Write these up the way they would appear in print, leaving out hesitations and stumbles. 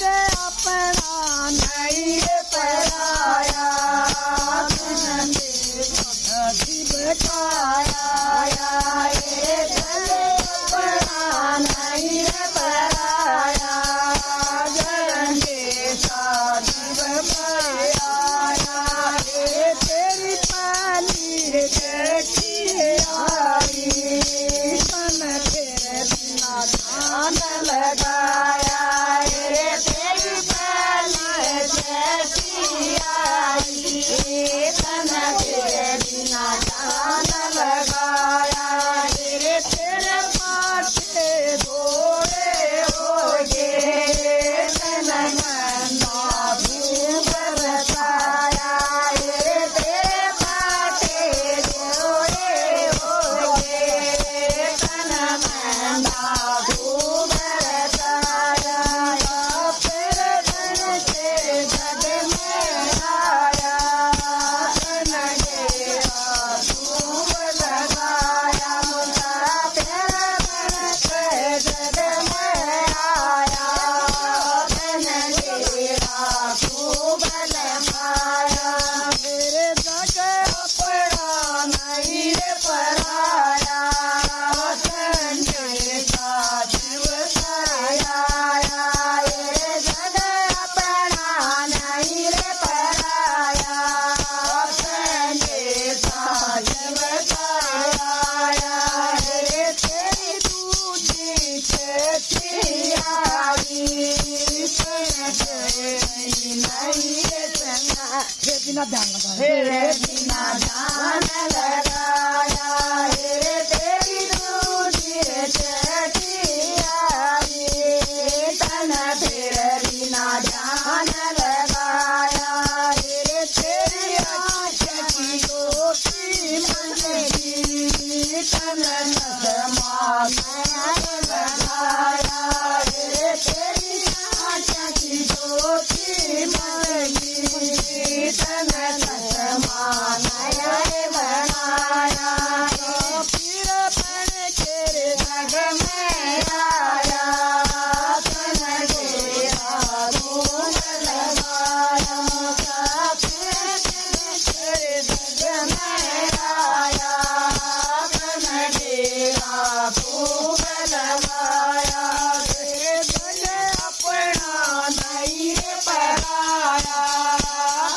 के अपना नहीं पराया बताया ये अपना नहीं पराया जरंगे साथी बताया ये तेरी पाली देखी आई मन तेरे बिना ध्यान लगाया ये तेरी पाली देखी आई मन तेरे बिना ध्यान लगाया ये तेरे पाछे घोड़े हो गए तन मना भूख बताया ये तेरे पाछे घोड़े हो गए तन मना भूख बताया फिर धन से जग में आया तन गेरा धूप लगाया मुझा तेरा धन से जग में आया तन गेरा धूप लगाया मेरे जग अपना नहीं रे पराया संजय का जीव साया ये जग अपना नहीं रे पराया संजय का जीव साया ये तेरी दूजी खेती आई नहीं रे चना हे बिना ध्यान लगाया हे तेरी दूजी खेती आई तन फिर बिना ध्यान लगाया हे तेरी आँख की गोटी मंगी तन नजमा लगाया हे तेरी आँख की गोटी मंगी तन नजमा बनाया फिर बन के जग में आया तन गेरा धूप लगाया फिर जग में आया तन गेरा धूप लगाया जग अपना नहीं पराया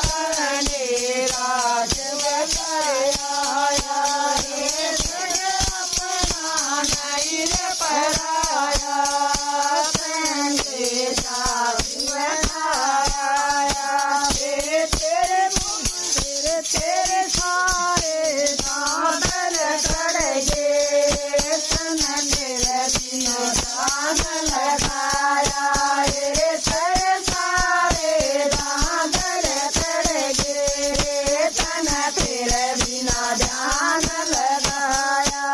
तन गेरा जग बताया ये जग अपना नहीं पराया तन गेरा बताया ये तेरे सारे दादर चढ़े तन तेरे बिना ध्यान लगाया ये तेरे सारे दादर चढ़े तन तेरे बिना ध्यान लगाया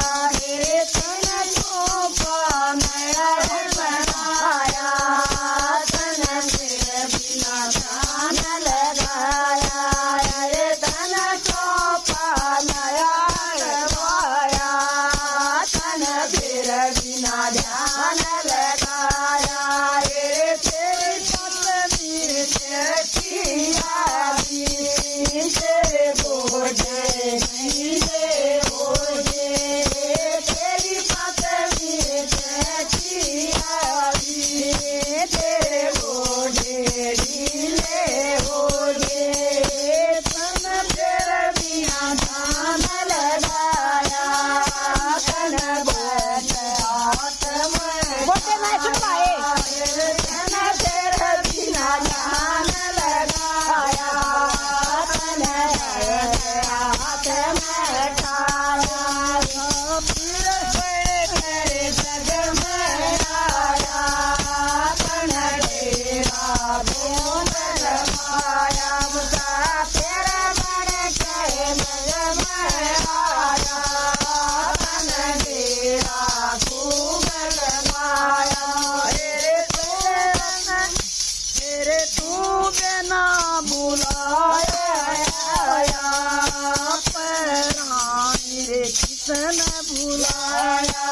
ये तन चोपा नया बनाया तन तेरे बिना ध्यान लगाया ये तन चोपा नया करवाया तन तेरे बिना ध्यान लगाया ये तेरी पत्नी देखी आई तेरे बोझे नीले बोझे तेरी पत्नी देखी आई तेरे बोझे नीले बोझे तन तेरे बिना ध्यान लगाया तन बैठ आत्मा तन तेरे बिना ध्यान लगाया तन हाथ में ठाया फिर तेरे जग में आया तन डेरा धूप लगाया मुझा तेरा बन के जग में आया तन डेरा धूप लगाया तेरे तू बिना बुलाया परानी रे किसन बुलाया